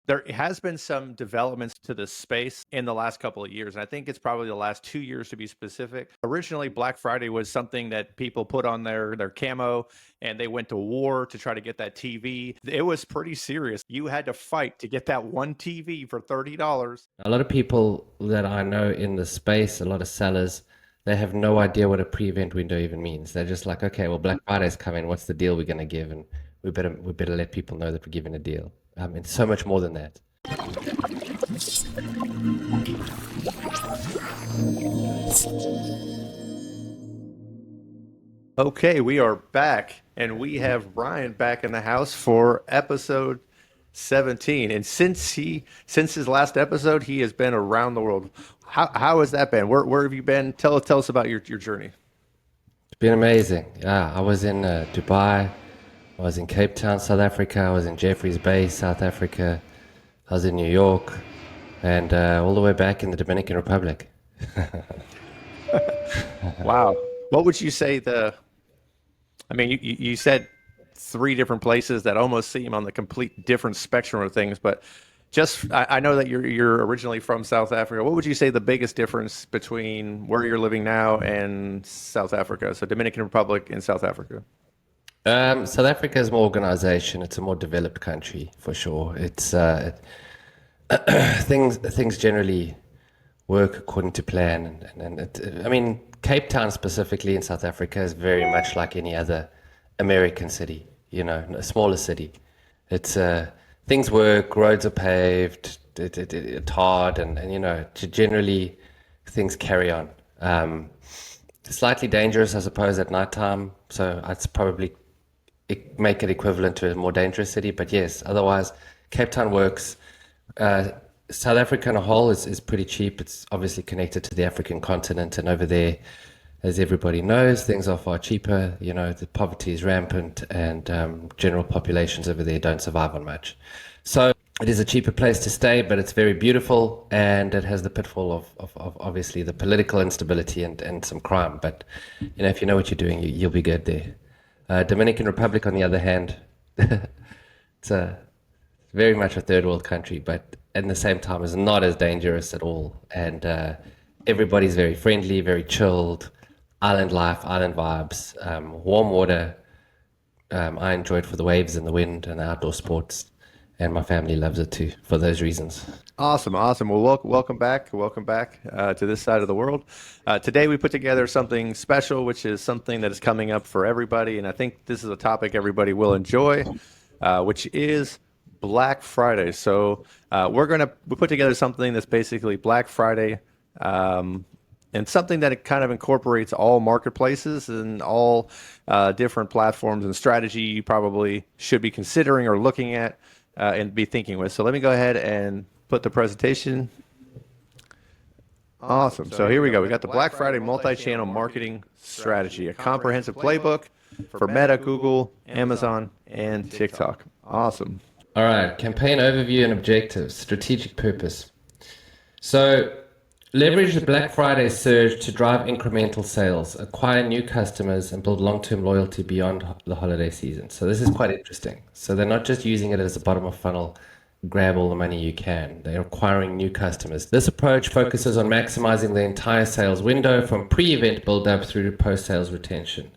There has been some developments to this space in the last couple of years, and I think it's probably the last 2 years to be specific. Originally, Black Friday was something that people put on their camo, and they went to war to try to get that TV. It was pretty serious. You had to fight to get that one TV for $30. A lot of people that I know in the space, a lot of sellers, they have no idea what a pre-event window even means. They're just like, okay, well, Black Friday's coming. What's the deal we're going to give? And we better let people know that we're giving a deal. It's so much more than that. Okay, we are back, and we have Ryan back in the house for episode 17. And since his last episode, he has been around the world. How has that been? Where have you been? Tell us about your journey. It's been amazing. Yeah, I was in Dubai. I was in Cape Town, South Africa. I was in Jeffreys Bay, South Africa. I was in New York, and all the way back in the Dominican Republic. Wow. What would you say I mean, you said three different places that almost seem on the complete different spectrum of things, but I know that you're originally from South Africa. What would you say the biggest difference between where you're living now and South Africa? So Dominican Republic and South Africa. South Africa is more organization. It's a more developed country for sure. It's things generally work according to plan, I mean, Cape Town specifically in South Africa is very much like any other American city. A smaller city. It's things work, roads are paved, it's hard, and generally things carry on. Slightly dangerous, I suppose, at nighttime. So I'd probably make it equivalent to a more dangerous city. But yes, otherwise, Cape Town works. South Africa on a whole is pretty cheap. It's obviously connected to the African continent, and over there, as everybody knows, things are far cheaper. The poverty is rampant, and general populations over there don't survive on much. So it is a cheaper place to stay, but it's very beautiful, and it has the pitfall of obviously the political instability and some crime. But if you know what you're doing, you'll be good there. Dominican Republic, on the other hand, it's very much a third world country, but at the same time is not as dangerous at all. And everybody's very friendly, very chilled, island life, island vibes, warm water. I enjoy it for the waves and the wind and the outdoor sports, and my family loves it too for those reasons. Awesome. Well, welcome back to this side of the world. Today we put together something special, which is something that is coming up for everybody, and I think this is a topic everybody will enjoy, which is Black Friday. So we put together something that's basically Black Friday, and something that it kind of incorporates all marketplaces and all different platforms and strategy you probably should be considering or looking at and be thinking with. So let me go ahead and put the presentation. Awesome. So here we go. We got the Black Friday multi-channel marketing strategy, a comprehensive playbook for Meta, Google, Amazon, and TikTok. Awesome. All right, campaign overview and objectives, strategic purpose. So leverage the Black Friday surge to drive incremental sales, acquire new customers, and build long-term loyalty beyond the holiday season. So this is quite interesting. So they're not just using it as a bottom of funnel, grab all the money you can. They're acquiring new customers. This approach focuses on maximizing the entire sales window from pre-event build-up through to post-sales retention.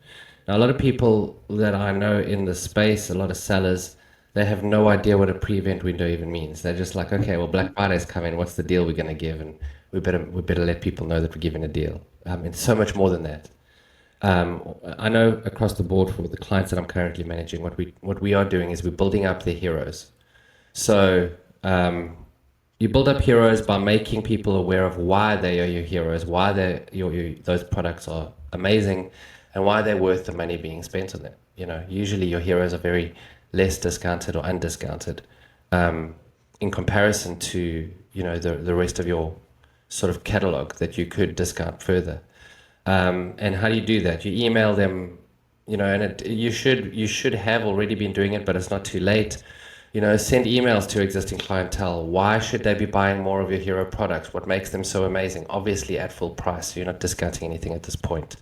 Now, a lot of people that I know in the space, a lot of sellers, they have no idea what a pre-event window even means. They're just like, okay, well, Black Friday's coming. What's the deal we're going to give? And we better let people know that we're giving a deal. It's so much more than that. I know across the board for the clients that I'm currently managing, what we are doing is we're building up their heroes. So you build up heroes by making people aware of why they are your heroes, why those products are amazing, and why they're worth the money being spent on them. Usually your heroes are very less discounted or undiscounted in comparison to the rest of your sort of catalog that you could discount further. And how do you do that? You email them, and you should have already been doing it, but it's not too late. Send emails to existing clientele. Why should they be buying more of your hero products? What makes them so amazing? Obviously at full price, so you're not discounting anything at this point.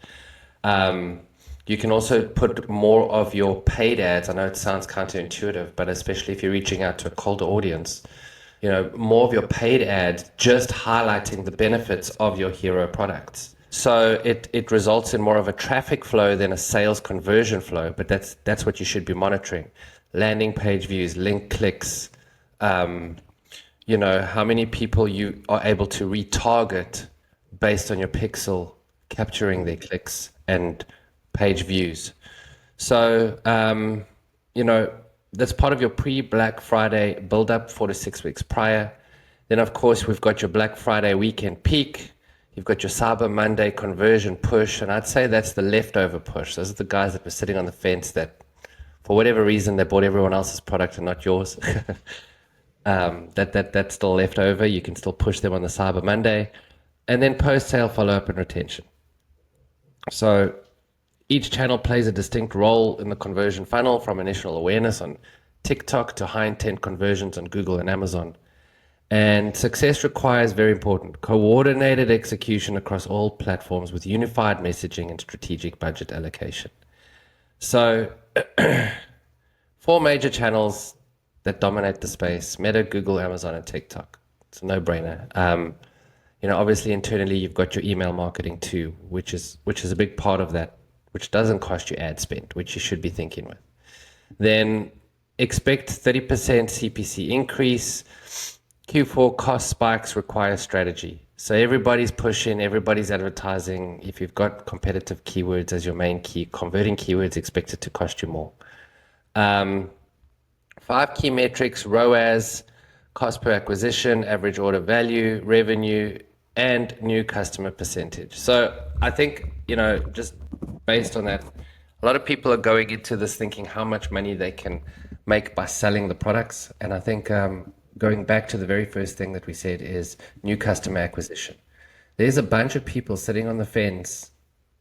You can also put more of your paid ads. I know it sounds counterintuitive, but especially if you're reaching out to a colder audience, more of your paid ads just highlighting the benefits of your hero products. So it results in more of a traffic flow than a sales conversion flow, but that's what you should be monitoring. Landing page views, link clicks, how many people you are able to retarget based on your pixel capturing their clicks and page views. So, that's part of your pre-Black Friday build-up 4 to 6 weeks prior. Then, of course, we've got your Black Friday weekend peak. You've got your Cyber Monday conversion push, and I'd say that's the leftover push. Those are the guys that were sitting on the fence that, for whatever reason, they bought everyone else's product and not yours. That's still left over. You can still push them on the Cyber Monday. And then post-sale follow-up and retention. So each channel plays a distinct role in the conversion funnel, from initial awareness on TikTok to high intent conversions on Google and Amazon. And success requires, very important, coordinated execution across all platforms with unified messaging and strategic budget allocation. So 4 major channels that dominate the space: Meta, Google, Amazon, and TikTok. It's a no-brainer. Obviously internally you've got your email marketing too, which is a big part of that, which doesn't cost you ad spend, which you should be thinking with. Then expect 30% CPC increase. Q4 cost spikes require strategy. So everybody's pushing, everybody's advertising. If you've got competitive keywords as your main key, converting keywords expected to cost you more. 5 key metrics: ROAS, cost per acquisition, average order value, revenue, and new customer percentage. So I think, just based on that, a lot of people are going into this thinking how much money they can make by selling the products. And I think going back to the very first thing that we said is new customer acquisition. There's a bunch of people sitting on the fence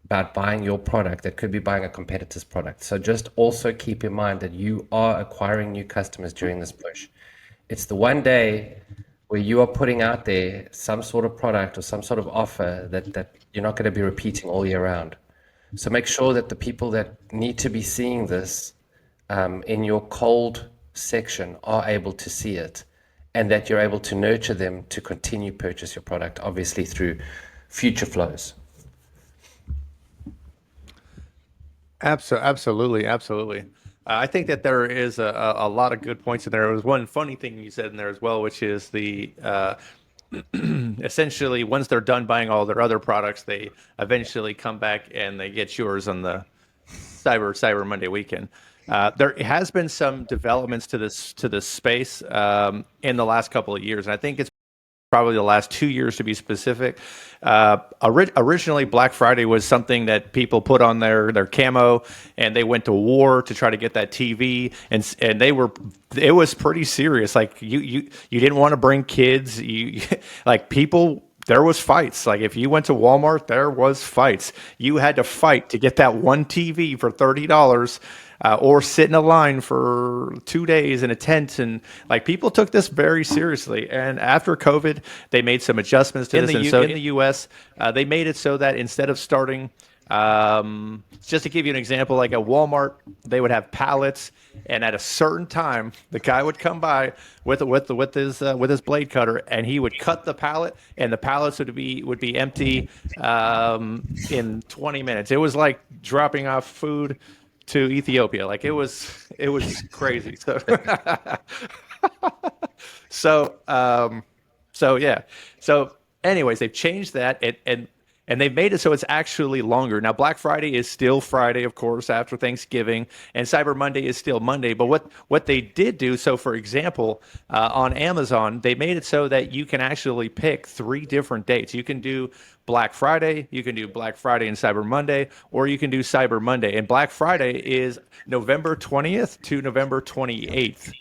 about buying your product that could be buying a competitor's product. So just also keep in mind that you are acquiring new customers during this push. It's the one day where you are putting out there some sort of product or some sort of offer that you're not going to be repeating all year round. So make sure that the people that need to be seeing this in your cold section are able to see it, and that you're able to nurture them to continue purchase your product, obviously through future flows. Absolutely, absolutely. I think that there is a lot of good points in there. There was one funny thing you said in there as well, which is the essentially once they're done buying all their other products, they eventually come back and they get yours on the Cyber Monday weekend. There has been some developments to this space in the last couple of years, and I think it's probably the last 2 years to be specific. Originally, Black Friday was something that people put on their camo, and they went to war to try to get that TV, and it was pretty serious. Like you didn't want to bring kids. Like people. There was fights. Like if you went to Walmart, there was fights. You had to fight to get that one TV for $30, or sit in a line for 2 days in a tent. And like people took this very seriously. And after COVID, they made some adjustments to this. And so in the US, they made it so that instead of starting, just to give you an example, like at Walmart, they would have pallets, and at a certain time, the guy would come by with his blade cutter, and he would cut the pallet, and the pallets would be empty in 20 minutes. It was like dropping off food to Ethiopia. Like it was crazy. So yeah. So anyways, they've changed that, and they've made it so it's actually longer. Now, Black Friday is still Friday, of course, after Thanksgiving, and Cyber Monday is still Monday. But what they did do, so for example, on Amazon, they made it so that you can actually pick 3 different dates. You can do Black Friday, you can do Black Friday and Cyber Monday, or you can do Cyber Monday. And Black Friday is November 20th to November 28th.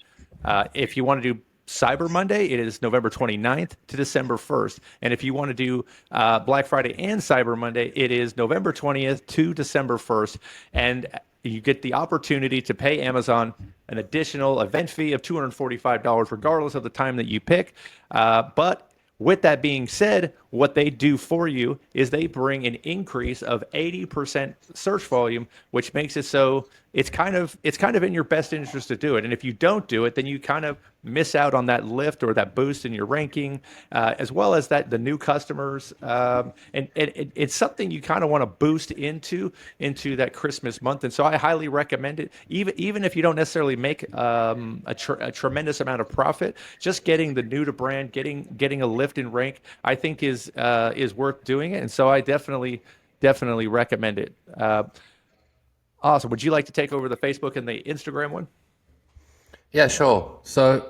If you want to do Cyber Monday, it is November 29th to December 1st. And if you want to do Black Friday and Cyber Monday, it is November 20th to December 1st. And you get the opportunity to pay Amazon an additional event fee of $245, regardless of the time that you pick. But with that being said, what they do for you is they bring an increase of 80% search volume, which makes it so it's kind of in your best interest to do it. And if you don't do it, then you kind of miss out on that lift or that boost in your ranking, as well as that the new customers. And it's something you kind of want to boost into that Christmas month. And so I highly recommend it. Even if you don't necessarily make a tremendous amount of profit, just getting the new to brand, getting a lift in rank, I think is worth doing it. And so I definitely recommend it. Awesome. Would you like to take over the Facebook and the Instagram one? Yeah, sure. So,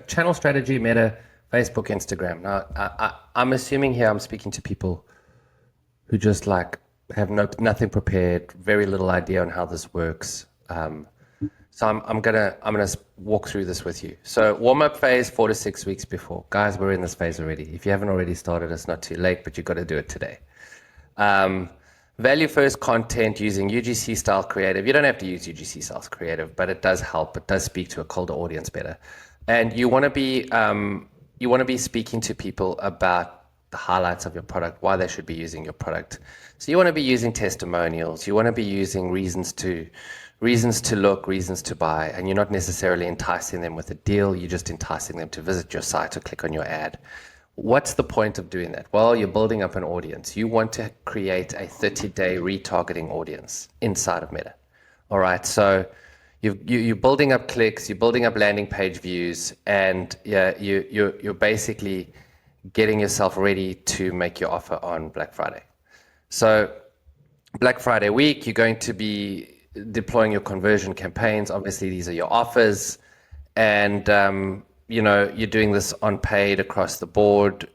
channel strategy, Meta, Facebook, Instagram. Now, I'm assuming here I'm speaking to people who just like have nothing prepared, very little idea on how this works. So I'm gonna walk through this with you. So warm up phase 4 to 6 weeks before, guys. We're in this phase already. If you haven't already started, it's not too late, but you got to do it today. Value first content using UGC style creative. You don't have to use UGC style creative, but it does help. It does speak to a colder audience better. And you want to be speaking to people about the highlights of your product, why they should be using your product. So you want to be using testimonials. You want to be using reasons to look, reasons to buy, and you're not necessarily enticing them with a deal. You're just enticing them to visit your site or click on your ad. What's the point of doing that? Well, you're building up an audience. You want to create a 30-day retargeting audience inside of Meta. All right. So you're building up clicks, you're building up landing page views, and yeah, you're basically getting yourself ready to make your offer on Black Friday. So Black Friday week, you're going to be deploying your conversion campaigns. Obviously, these are your offers, and you're doing this on paid across the board.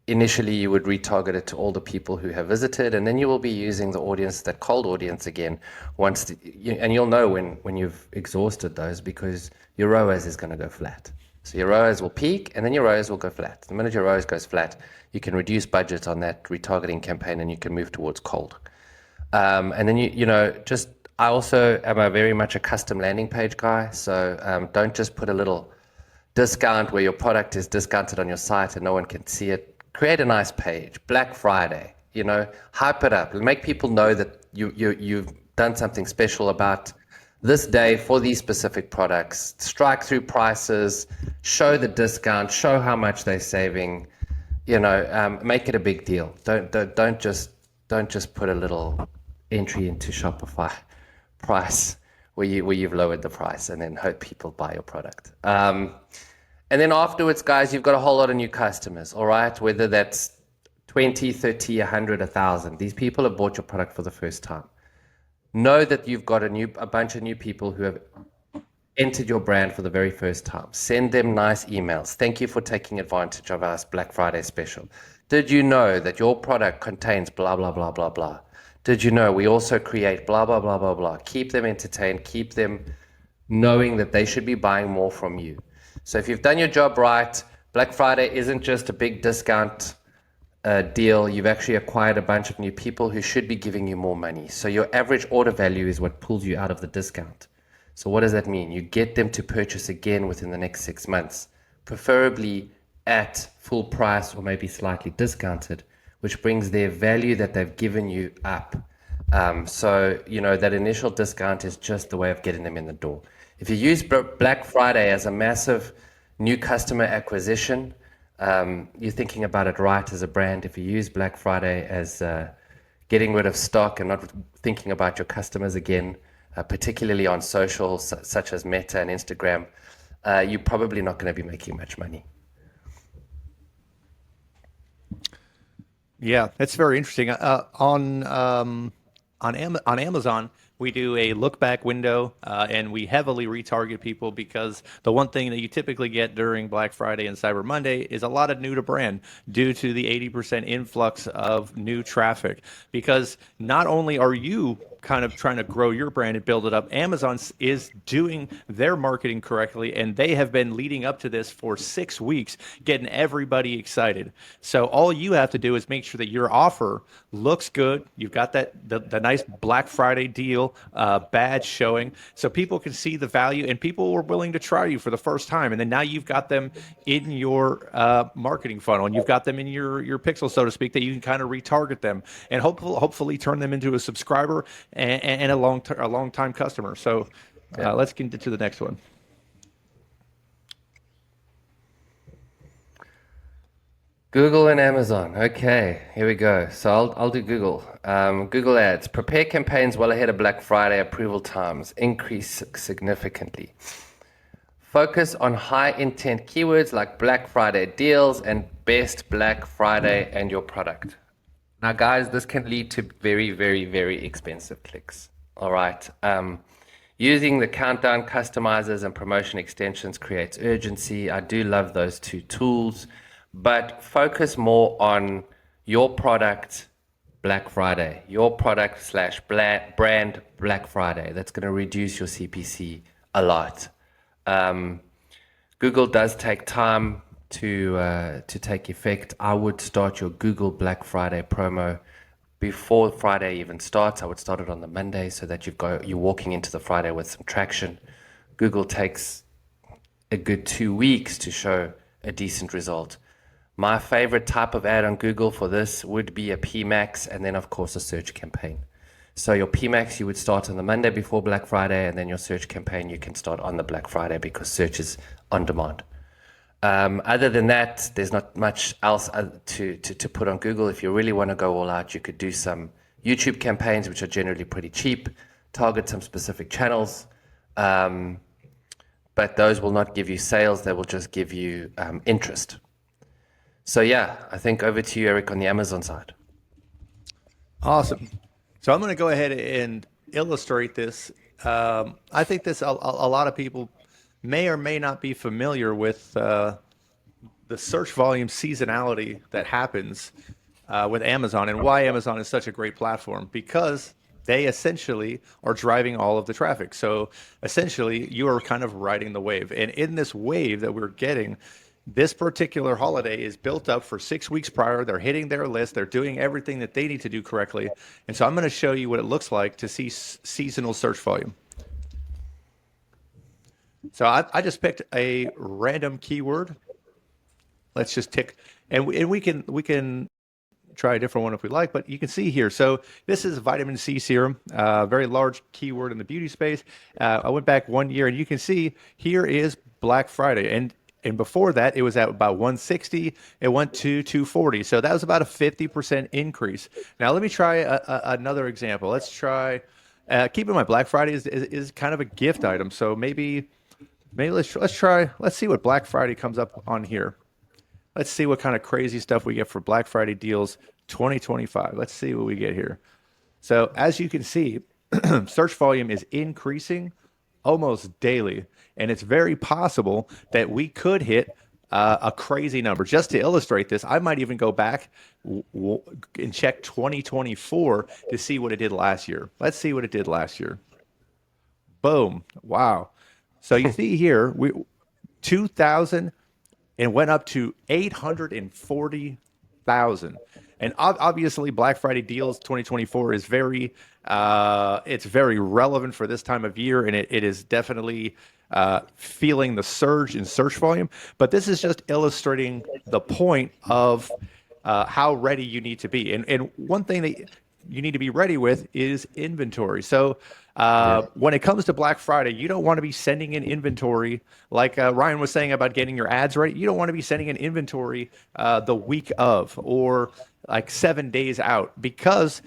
Initially, you would retarget it to all the people who have visited, and then you will be using the audience, that cold audience again, and you'll know when you've exhausted those, because your ROAS is going to go flat. So your ROAS will peak, and then your ROAS will go flat. The minute your ROAS goes flat, you can reduce budget on that retargeting campaign, and you can move towards cold. And then I also am very much a custom landing page guy. So don't just put a little discount where your product is discounted on your site and no one can see it. Create a nice page. Black Friday, hype it up. Make people know that you've done something special about this day for these specific products. Strike through prices, show the discount, show how much they're saving. Make it a big deal. Don't just put a little entry into Shopify price where you've lowered the price and then hope people buy your product. And then afterwards, guys, you've got a whole lot of new customers, all right? Whether that's 20, 30, 100, 1,000. These people have bought your product for the first time. Know that you've got a bunch of new people who have entered your brand for the very first time. Send them nice emails. Thank you for taking advantage of our Black Friday special. Did you know that your product contains blah, blah, blah, blah, blah? Did you know we also create blah, blah, blah, blah, blah? Keep them entertained. Keep them knowing that they should be buying more from you. So if you've done your job right, Black Friday isn't just a big discount deal. You've actually acquired a bunch of new people who should be giving you more money. So your average order value is what pulls you out of the discount. So what does that mean? You get them to purchase again within the next 6 months, preferably at full price or maybe slightly discounted, which brings their value that they've given you up. So that initial discount is just the way of getting them in the door. If you use Black Friday as a massive new customer acquisition, you're thinking about it right as a brand. If you use Black Friday as getting rid of stock and not thinking about your customers again, particularly on socials such as Meta and Instagram, you're probably not going to be making much money. Yeah, that's very interesting. On Amazon, we do a look back window, and we heavily retarget people because the one thing that you typically get during Black Friday and Cyber Monday is a lot of new to brand due to the 80% influx of new traffic. Because not only are you kind of trying to grow your brand and build it up. Amazon is doing their marketing correctly, and they have been leading up to this for 6 weeks, getting everybody excited. So all you have to do is make sure that your offer looks good. You've got the nice Black Friday deal badge showing, so people can see the value, and people were willing to try you for the first time. And then now you've got them in your marketing funnel, and you've got them in your pixel, so to speak, that you can kind of retarget them and hopefully turn them into a subscriber and a long time customer. So let's get into the next one. Google and Amazon. Okay, here we go. So I'll do Google. Google Ads. Prepare campaigns well ahead of Black Friday. Approval times increase significantly. Focus on high intent keywords like Black Friday deals and best Black Friday and your product. Now, guys, this can lead to very, very, very expensive clicks. All right. Using the countdown customizers and promotion extensions creates urgency. I do love those two tools, but focus more on your product Black Friday, your product slash brand Black Friday. That's going to reduce your CPC a lot. Google does take time to take effect. I would start your Google Black Friday promo before Friday even starts. I would start it on the Monday so that you're walking into the Friday with some traction. Google takes a good 2 weeks to show a decent result. My favorite type of ad on Google for this would be a PMAX, and then of course a search campaign. So your PMAX you would start on the Monday before Black Friday, and then your search campaign you can start on the Black Friday because search is on demand. Other than that, there's not much else to put on Google. If you really want to go all out, you could do some YouTube campaigns, which are generally pretty cheap, target some specific channels, but those will not give you sales. They will just give you interest. So yeah, I think over to you, Eric, on the Amazon side. Awesome. So I'm going to go ahead and illustrate this. I think this a lot of people may or may not be familiar with the search volume seasonality that happens with Amazon, and why Amazon is such a great platform, because they essentially are driving all of the traffic. So essentially you are kind of riding the wave, and in this wave that we're getting, this particular holiday is built up for 6 weeks prior. They're hitting their list. They're doing everything that they need to do correctly. And so I'm going to show you what it looks like to see seasonal search volume. So I just picked a random keyword. Let's just tick, and we can try a different one if we like, but you can see here. So this is vitamin C serum, very large keyword in the beauty space. I went back 1 year, and you can see here is Black Friday. And before that, it was at about 160. It went to 240. So that was about a 50% increase. Now, let me try another example. Let's try, keep in mind, Black Friday is kind of a gift item. So maybe let's see what Black Friday comes up on here. Let's see what kind of crazy stuff we get for Black Friday deals 2025. Let's see what we get here. So as you can see, search volume is increasing almost daily. And it's very possible that we could hit a crazy number. Just to illustrate this, I might even go back and check 2024 to see what it did last year. Let's see what it did last year. Boom. Wow. So you see here, 2,000 and went up to 840,000. And obviously, Black Friday deals 2024 is it's very relevant for this time of year, and it is definitely feeling the surge in search volume. But this is just illustrating the point of how ready you need to be. And one thing that you need to be ready with is inventory. So when it comes to Black Friday, you don't want to be sending in inventory like Ryan was saying about getting your ads right. You don't want to be sending in inventory the week of or like 7 days out, because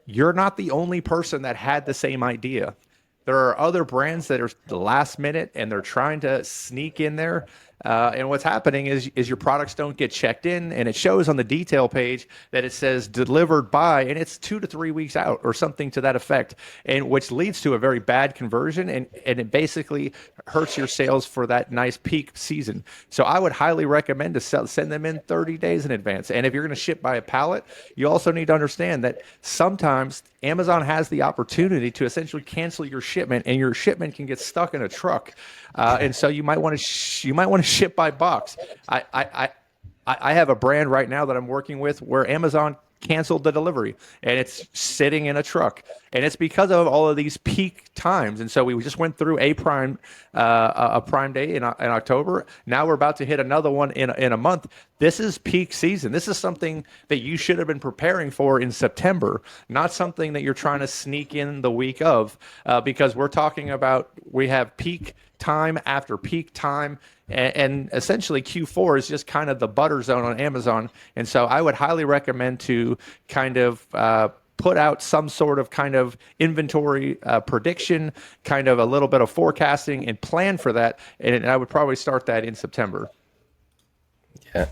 you're not the only person that had the same idea. There are other brands that are the last minute and they're trying to sneak in there And what's happening is your products don't get checked in, and it shows on the detail page that it says delivered by, and it's 2 to 3 weeks out or something to that effect, and which leads to a very bad conversion, and it basically hurts your sales for that nice peak season. So I would highly recommend to send them in 30 days in advance. And if you're going to ship by a pallet, you also need to understand that sometimes Amazon has the opportunity to essentially cancel your shipment, and your shipment can get stuck in a truck, and so you might want to ship by box. I have a brand right now that I'm working with where Amazon canceled the delivery, and it's sitting in a truck, and it's because of all of these peak times. And so we just went through a prime day in October. Now we're about to hit another one in a month. This is peak season. This is something that you should have been preparing for in September, not something that you're trying to sneak in the week of, because we're talking about, we have peak time after peak time, and essentially Q4 is just kind of the butter zone on Amazon. And so I would highly recommend to kind of put out some sort of kind of inventory prediction, kind of a little bit of forecasting, and plan for that. And I would probably start that in September. Yeah.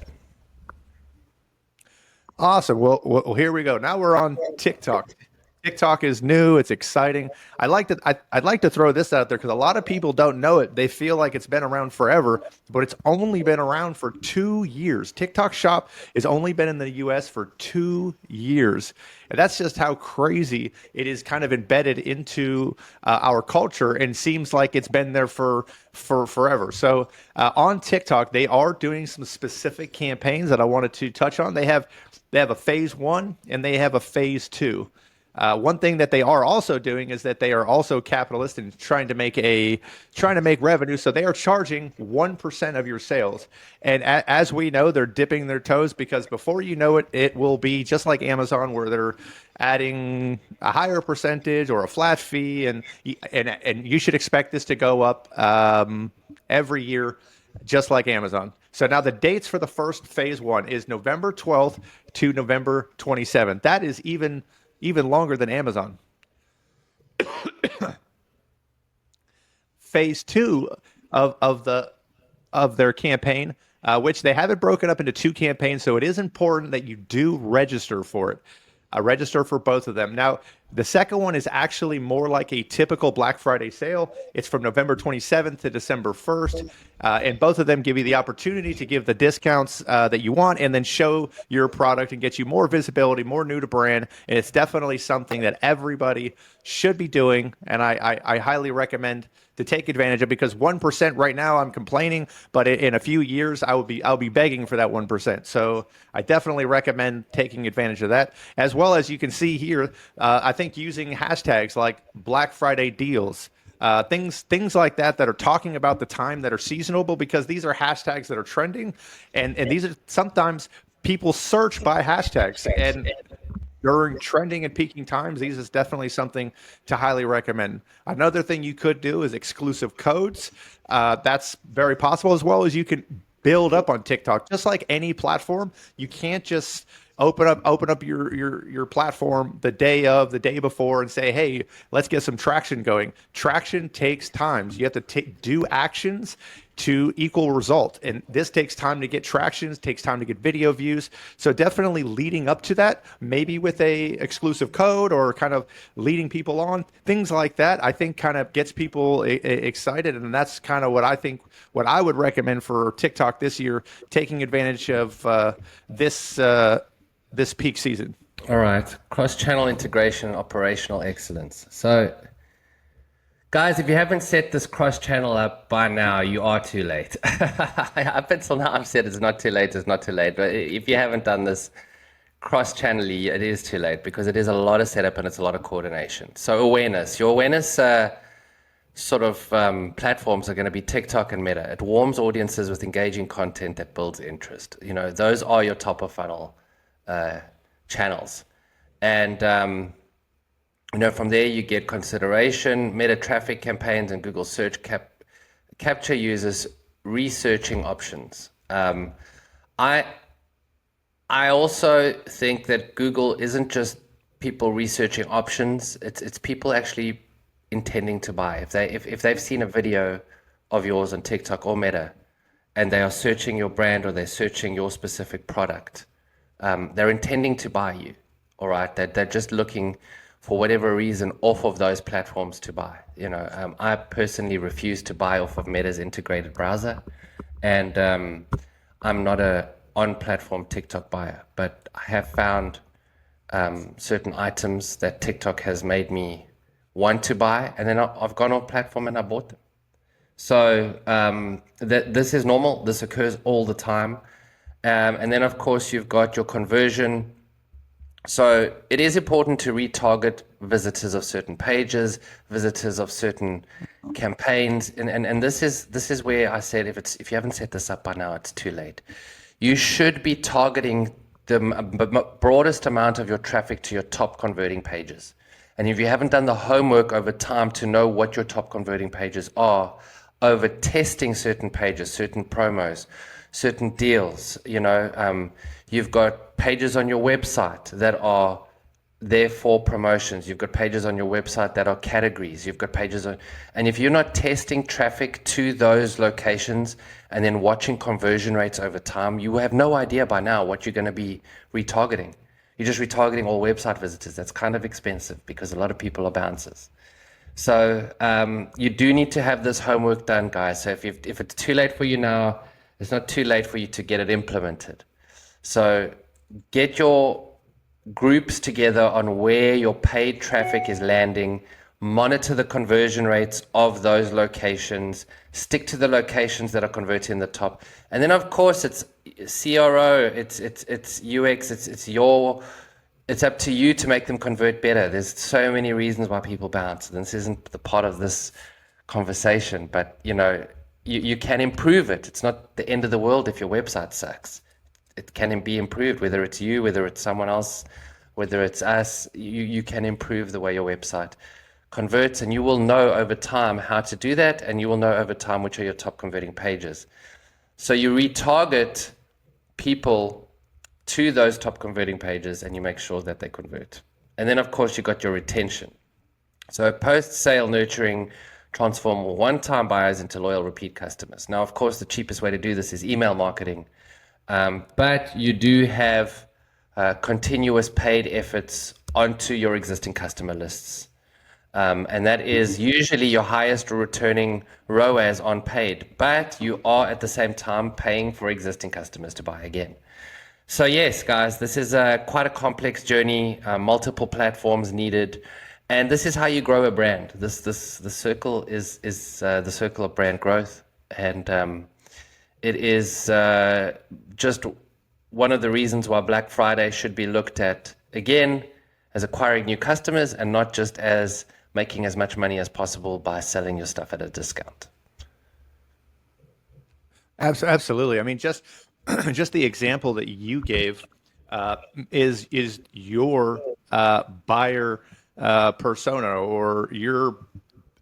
Awesome. Well, here we go. Now we're on TikTok. TikTok is new. It's exciting. I'd like to throw this out there because a lot of people don't know it. They feel like it's been around forever, but it's only been around for 2 years. TikTok Shop has only been in the US for 2 years. And that's just how crazy it is kind of embedded into our culture, and seems like it's been there for forever. So on TikTok, they are doing some specific campaigns that I wanted to touch on. They have a phase 1 and they have a phase 2. One thing that they are also doing is that they are also capitalist and trying to make revenue. So they are charging 1% of your sales. And as we know, they're dipping their toes, because before you know it, it will be just like Amazon, where they're adding a higher percentage or a flat fee, and you should expect this to go up every year, just like Amazon. So now the dates for the first phase 1 is November 12th to November 27th. That is even longer than Amazon. Phase 2 of their campaign, which they have it broken up into 2 campaigns, so it is important that you do register for it. Register for both of them. Now, the second one is actually more like a typical Black Friday sale. It's from November 27th to December 1st. And both of them give you the opportunity to give the discounts that you want, and then show your product and get you more visibility, more new to brand. And it's definitely something that everybody should be doing. And I highly recommend to take advantage of, because 1% right now I'm complaining, but in a few years I'll be begging for that 1%. So I definitely recommend taking advantage of that. As well as you can see here, I think using hashtags like Black Friday deals, things like that are talking about the time that are seasonable, because these are hashtags that are trending, and these are sometimes people search by hashtags, and during trending and peaking times, these is definitely something to highly recommend. Another thing you could do is exclusive codes. That's very possible, as well as you can build up on TikTok. Just like any platform, you can't just open up your platform the day before and say, hey, let's get some traction going. Traction takes time. You have to do actions to equal result, and this takes time to get traction, takes time to get video views. So definitely leading up to that, maybe with a exclusive code, or kind of leading people on, things like that, I think kind of gets people excited. And that's kind of what I would recommend for TikTok this year, taking advantage of this peak season. All right. Cross-channel integration and operational excellence. So, guys, if you haven't set this cross-channel up by now, you are too late. Up until now, I've said it's not too late, But if you haven't done this cross-channelly, it is too late, because it is a lot of setup and it's a lot of coordination. So awareness. Your awareness platforms are going to be TikTok and Meta. It warms audiences with engaging content that builds interest. Those are your top of funnel channels. And from there you get consideration. Meta traffic campaigns and Google search capture users researching options. I also think that Google isn't just people researching options. It's people actually intending to buy. If they've seen a video of yours on TikTok or Meta, and they are searching your brand or they're searching your specific product, they're intending to buy you. All right, they're just looking for whatever reason off of those platforms to buy. I personally refuse to buy off of Meta's integrated browser, and I'm not a on-platform TikTok buyer, but I have found certain items that TikTok has made me want to buy, and then I've gone on platform and I bought them. So this is normal. This occurs all the time. And then, of course, you've got your conversion. So it is important to retarget visitors of certain pages, visitors of certain campaigns, and this is where I said if you haven't set this up by now, it's too late. You should be targeting the broadest amount of your traffic to your top converting pages. And if you haven't done the homework over time to know what your top converting pages are, over testing certain pages, certain promos, certain deals, you've got pages on your website that are there for promotions. You've got pages on your website that are categories. You've got pages on, and if you're not testing traffic to those locations and then watching conversion rates over time, you have no idea by now what you're going to be retargeting. You're just retargeting all website visitors. That's kind of expensive because a lot of people are bouncers. So you do need to have this homework done, guys. So if it's too late for you now, it's not too late for you to get it implemented. So get your groups together on where your paid traffic is landing, monitor the conversion rates of those locations, stick to the locations that are converting the top. And then of course it's CRO, it's UX, it's up to you to make them convert better. There's so many reasons why people bounce. This isn't the part of this conversation, but you can improve it. It's not the end of the world if your website sucks. It can be improved, whether it's you, whether it's someone else, whether it's us. You can improve the way your website converts, and you will know over time how to do that, and you will know over time which are your top converting pages. So you retarget people to those top converting pages, and you make sure that they convert. And then, of course, you got your retention. So post-sale nurturing, transform one-time buyers into loyal repeat customers. Now, of course, the cheapest way to do this is email marketing. But you do have continuous paid efforts onto your existing customer lists. And that is usually your highest returning ROAS on paid, but you are at the same time paying for existing customers to buy again. So yes, guys, this is quite a complex journey, multiple platforms needed. And this is how you grow a brand. The circle is the circle of brand growth. And it is just one of the reasons why Black Friday should be looked at, again, as acquiring new customers and not just as making as much money as possible by selling your stuff at a discount. Absolutely. I mean, just the example that you gave is your buyer persona or your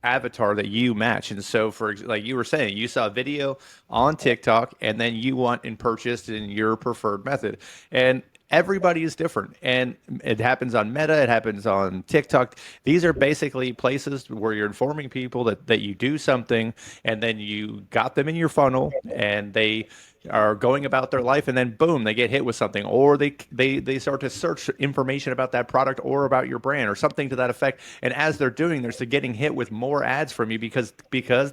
avatar that you match. And so like you were saying, you saw a video on TikTok and then you went and purchased in your preferred method. And everybody is different. And it happens on Meta, it happens on TikTok. These are basically places where you're informing people that you do something and then you got them in your funnel and they are going about their life and then boom, they get hit with something, or they start to search information about that product or about your brand or something to that effect. And as they're doing this, they're getting hit with more ads from you because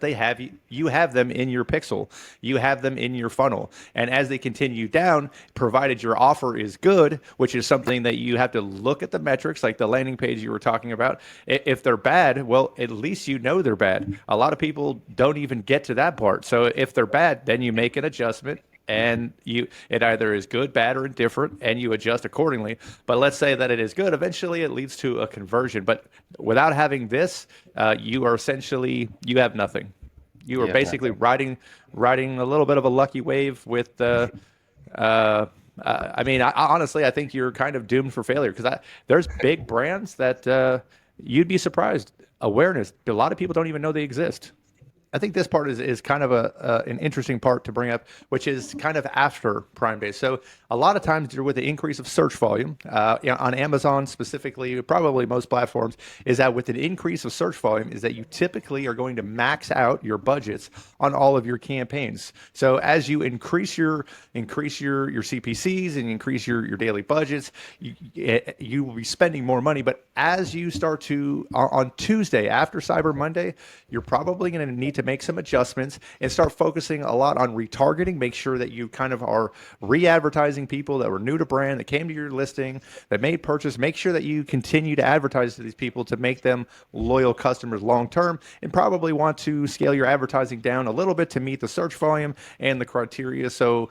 they have you have them in your pixel, you have them in your funnel. And as they continue down, provided your offer is good, which is something that you have to look at the metrics, like the landing page you were talking about. If they're bad, well, at least you know they're bad. A lot of people don't even get to that part. So if they're bad, then you make an adjustment. And it either is good, bad, or indifferent, and you adjust accordingly. But let's say that it is good. Eventually, it leads to a conversion. But without having this, you have nothing. You are basically riding a little bit of a lucky wave with the. I mean, honestly, I think you're kind of doomed for failure because there's big brands that you'd be surprised. Awareness. A lot of people don't even know they exist. I think this part is kind of an interesting part to bring up, which is kind of after Prime Day. So a lot of times with the increase of search volume on Amazon specifically, probably most platforms, is that with an increase of search volume, is that you typically are going to max out your budgets on all of your campaigns. So as you increase your CPCs and increase your daily budgets, you will be spending more money. But as you start to on Tuesday after Cyber Monday, you're probably going to need to make some adjustments and start focusing a lot on retargeting. Make sure that you kind of are re-advertising people that were new to brand, that came to your listing, that made purchase. Make sure that you continue to advertise to these people to make them loyal customers long term, and probably want to scale your advertising down a little bit to meet the search volume and the criteria, so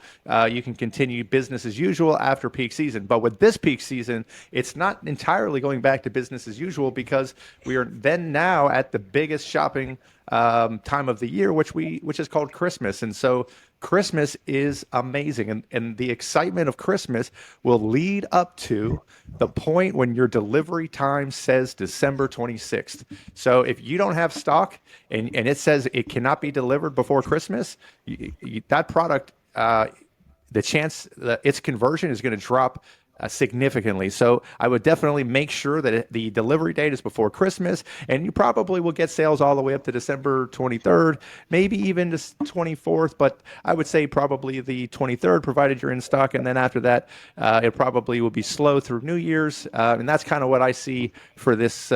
you can continue business as usual after peak season. But with this peak season, it's not entirely going back to business as usual, because we are then now at the biggest shopping time of the year, which is called Christmas. And so Christmas is amazing, and the excitement of Christmas will lead up to the point when your delivery time says December 26th. So if you don't have stock and it says it cannot be delivered before Christmas, that product, the chance that its conversion is going to drop significantly. So I would definitely make sure that the delivery date is before Christmas, and you probably will get sales all the way up to December 23rd, maybe even to 24th, but I would say probably the 23rd, provided you're in stock. And then after that, it probably will be slow through New Year's. And that's kind of what I see for this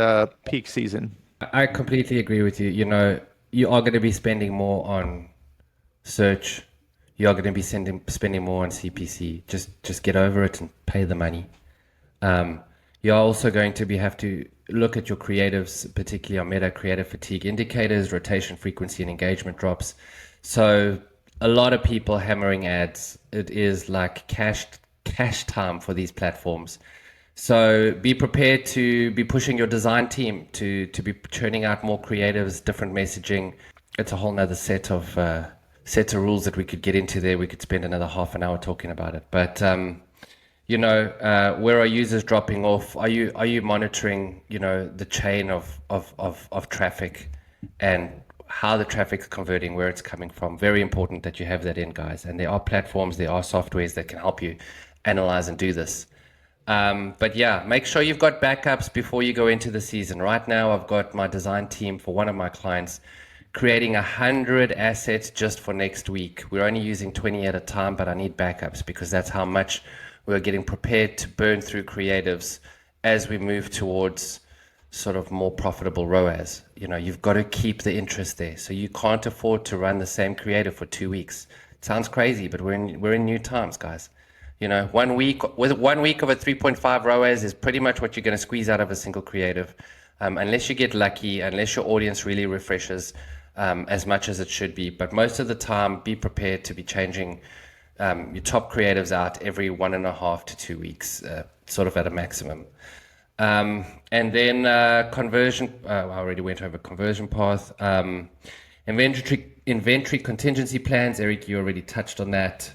peak season. I completely agree with you. You know, you are going to be spending more on search. You are going to be spending more on CPC. Just get over it and pay the money. You're also going to have to look at your creatives, particularly on Meta creative fatigue indicators, rotation frequency, and engagement drops. So a lot of people hammering ads. It is like cash time for these platforms. So be prepared to be pushing your design team to be churning out more creatives, different messaging. It's a whole nother set of rules that we could get into there. We could spend another half an hour talking about it. But where are users dropping off? Are you monitoring, the chain of traffic and how the traffic's converting, where it's coming from? Very important that you have that in, guys. And there are platforms, there are softwares that can help you analyze and do this. But yeah, make sure you've got backups before you go into the season. Right now, I've got my design team for one of my clients creating 100 assets just for next week. We're only using 20 at a time, but I need backups because that's how much we're getting prepared to burn through creatives as we move towards sort of more profitable ROAS. You've got to keep the interest there. So you can't afford to run the same creative for 2 weeks. It sounds crazy, but we're in new times, guys. 1 week of a 3.5 ROAS is pretty much what you're going to squeeze out of a single creative, unless you get lucky, unless your audience really refreshes as much as it should be. But most of the time, be prepared to be changing your top creatives out every 1.5 to 2 weeks, sort of at a maximum. And then conversion, I already went over conversion path. Inventory contingency plans, Eric, you already touched on that.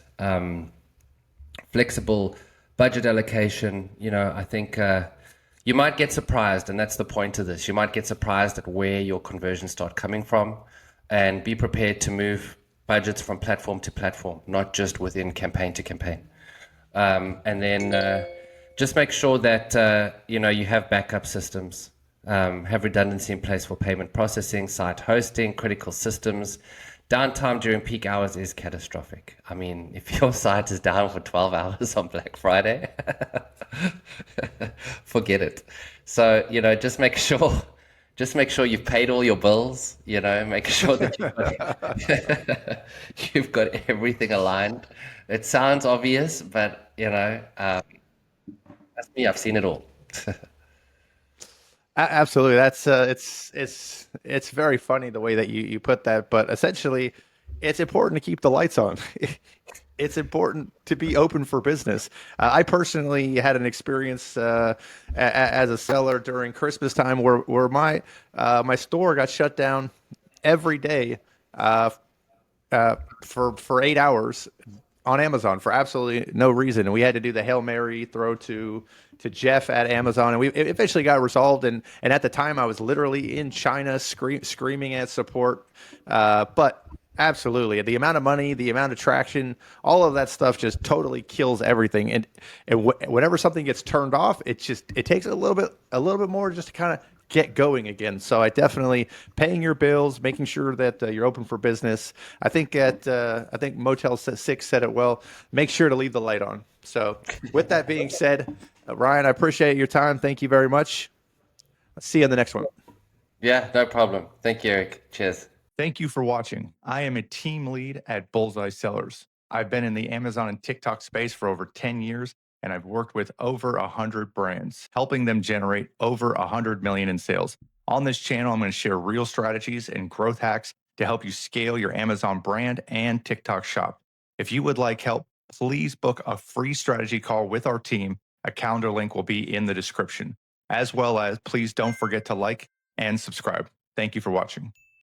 Flexible budget allocation, I think you might get surprised, and that's the point of this. You might get surprised at where your conversions start coming from, and be prepared to move budgets from platform to platform, not just within campaign to campaign. And then just make sure that you have backup systems, have redundancy in place for payment processing, site hosting, critical systems. Downtime during peak hours is catastrophic. I mean, if your site is down for 12 hours on Black Friday, forget it. So, just make sure you've paid all your bills, make sure that you've got everything aligned. It sounds obvious, but, that's me. I've seen it all. Absolutely. That's it's very funny the way that you put that, but essentially it's important to keep the lights on. It's important to be open for business. I personally had an experience as a seller during Christmas time where my store got shut down every day for 8 hours on Amazon for absolutely no reason. And we had to do the Hail Mary throw to Jeff at Amazon, and it eventually got resolved. And at the time, I was literally in China screaming at support. But absolutely, the amount of money, the amount of traction, all of that stuff just totally kills everything. And whenever something gets turned off, it takes a little bit more just to kind of get going again. So I definitely paying your bills, making sure that you're open for business. I think Motel 6 said it well. Make sure to leave the light on. So with that being said, Ryan, I appreciate your time. Thank you very much. Let's see you in the next one. Yeah, no problem. Thank you, Eric. Cheers. Thank you for watching. I am a team lead at Bullseye Sellers. I've been in the Amazon and TikTok space for over 10 years, and I've worked with over 100 brands, helping them generate over 100 million in sales. On this channel, I'm going to share real strategies and growth hacks to help you scale your Amazon brand and TikTok shop. If you would like help, please book a free strategy call with our team. A calendar link will be in the description. As well as, please don't forget to like and subscribe. Thank you for watching.